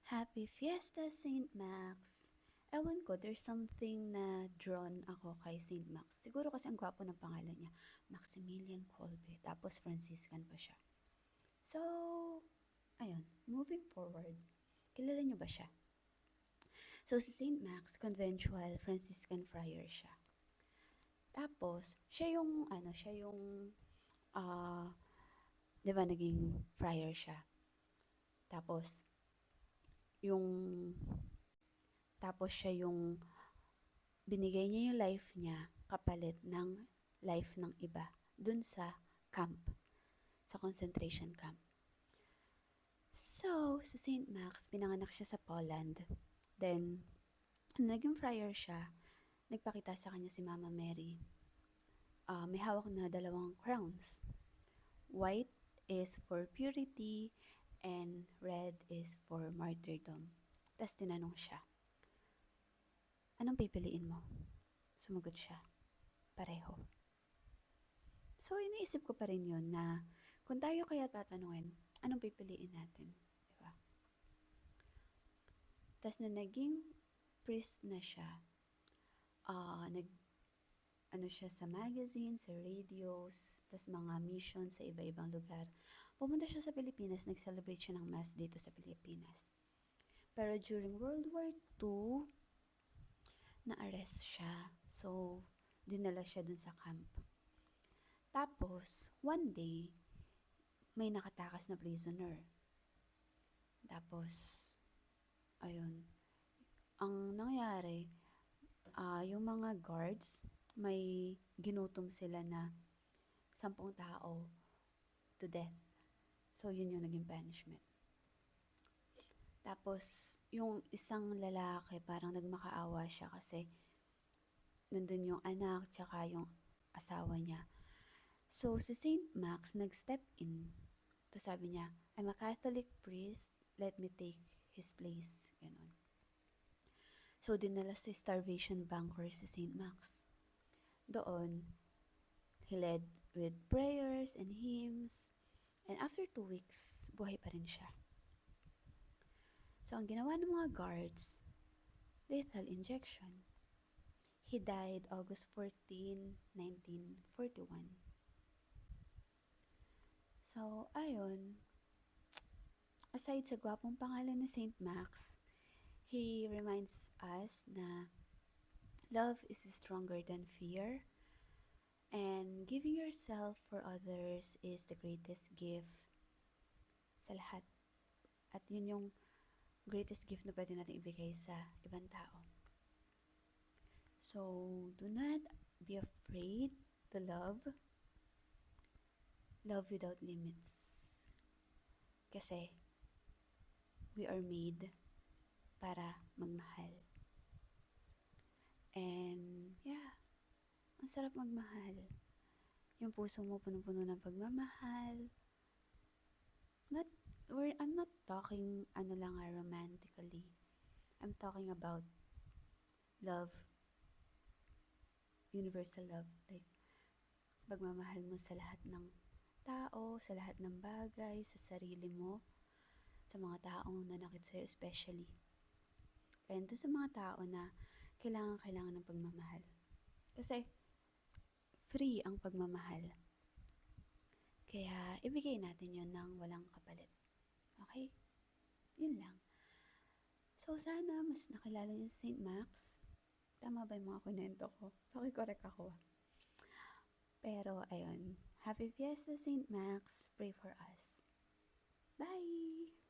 Happy Fiesta, Saint Max! Ewan ko, there's something na drawn ako kay Saint Max. Siguro kasi ang gwapo ng pangalan niya, Maximilian Kolbe. Tapos Franciscan pa siya. So, ayun, moving forward. Kilala niyo ba siya? So, si Saint Max, conventual Franciscan friar siya. Tapos, ah, di ba, naging friar siya. Tapos, yung, tapos siya yung binigay niya yung life niya kapalit ng life ng iba dun sa camp, sa concentration camp. So, si Saint Max, pinanganak siya sa Poland. Then, naging friar siya, nagpakita sa kanya si Mama Mary. May hawak na dalawang crowns. White is for purity and red is for martyrdom. Tapos tinanong siya, anong pipiliin mo? Sumagot siya, pareho. So, iniisip ko pa rin yun na kung tayo kaya tatanungin, anong pipiliin natin? Diba? Tapos na naging priest na siya, ano siya sa magazine, sa radios, tas mga mission sa iba-ibang lugar. Pumunta siya sa Pilipinas, nag-celebrate siya ng mass dito sa Pilipinas. Pero during World War II, na-arrest siya. So, dinala siya dun sa camp. Tapos, one day, may nakatakas na prisoner. Tapos, ayun, ang nangyari, yung mga guards, may ginutom sila na 10 tao to death. So, yun yung naging punishment. Tapos, yung isang lalaki, parang nagmakaawa siya kasi nandun yung anak, tsaka yung asawa niya. So, si Saint Max nag-step in. Tapos sabi niya, I'm a Catholic priest, let me take his place. Ganon. So, dinala si starvation banquer si Saint Max. Doon, he led with prayers and hymns. And after 2 weeks, buhay pa rin siya. So, ang ginawa ng mga guards, lethal injection. He died August 14, 1941. So, ayun. Aside sa gwapong pangalan ni Saint Max, he reminds us na love is stronger than fear, and giving yourself for others is the greatest gift sa lahat. At yun yung greatest gift na pwede natin ibigay sa ibang tao. So, do not be afraid to love. Love without limits. Kasi, we are made para magmahal. And, yeah, ang sarap magmahal. Yung puso mo punong-puno ng pagmamahal. I'm not talking romantically. I'm talking about love, universal love. Like, pagmamahal mo sa lahat ng tao, sa lahat ng bagay, sa sarili mo, sa mga taong nanakit sa'yo especially. And sa mga tao na kailangan ng pagmamahal. Kasi, free ang pagmamahal. Kaya, ibigay natin yon ng walang kapalit. Okay? Yun lang. So, sana mas nakilala niyo si St. Max. Tama ba yung mga kunento ko? Pakicorrect ako. Pero, ayun. Happy Fiesta, St. Max. Pray for us. Bye!